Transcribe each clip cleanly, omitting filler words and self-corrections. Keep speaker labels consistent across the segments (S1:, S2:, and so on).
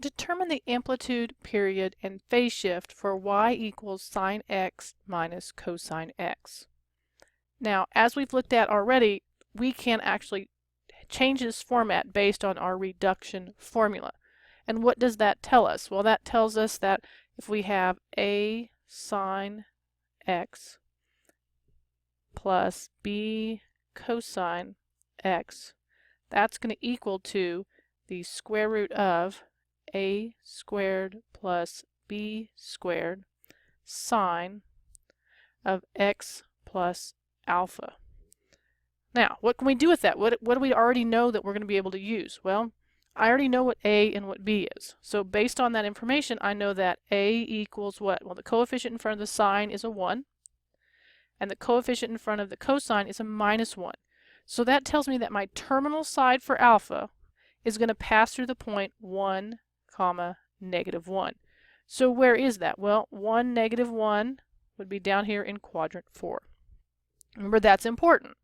S1: Determine the amplitude, period, and phase shift for y equals sine x minus cosine x. Now, as we've looked at already, we can actually change this format based on our reduction formula. And what does that tell us? Well, that tells us that if we have a sine x plus b cosine x, that's going to equal to the square root of a squared plus b squared sine of x plus alpha. Now, what can we do with that? What do we already know that we're going to be able to use? Well, I already know what a and what b is. So based on that information, I know that a equals what? Well, the coefficient in front of the sine is a 1, and the coefficient in front of the cosine is a -1. So that tells me that my terminal side for alpha is going to pass through the point 1, comma, -1. So where is that? Well, 1, -1 would be down here in quadrant 4. Remember, that's important.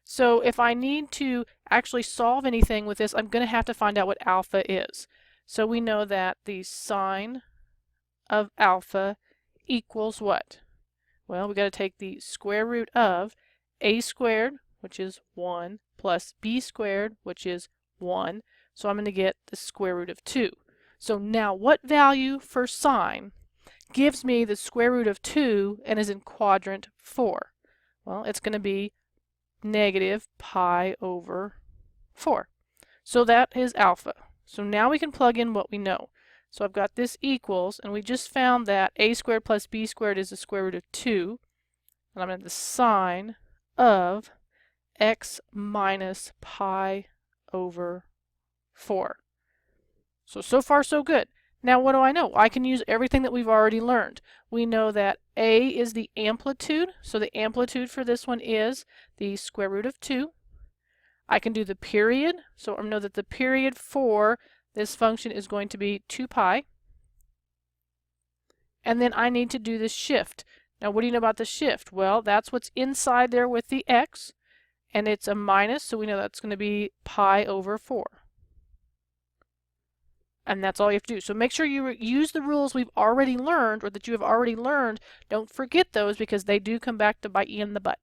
S1: So if I need to actually solve anything with this, I'm going to have to find out what alpha is. So we know that the sine of alpha equals what? Well, we've got to take the square root of a squared, which is 1, plus b squared, which is 1. So I'm going to get the square root of 2. So now what value for sine gives me the square root of 2 and is in quadrant 4? Well, it's going to be negative pi over 4. So that is alpha. So now we can plug in what we know. So I've got this equals, and we just found that a squared plus b squared is the square root of 2. And I'm going to have the sine of x minus pi over 4. So far so good. Now what do I know? I can use everything that we've already learned. We know that a is the amplitude, so the amplitude for this one is the square root of 2. I can do the period, so I know that the period for this function is going to be 2 pi. And then I need to do the shift. Now what do you know about the shift? Well, that's what's inside there with the x, and it's a minus, so we know that's going to be pi over 4. And that's all you have to do. So make sure you use the rules we've already learned, or that you have already learned. Don't forget those, because they do come back to bite you in the butt.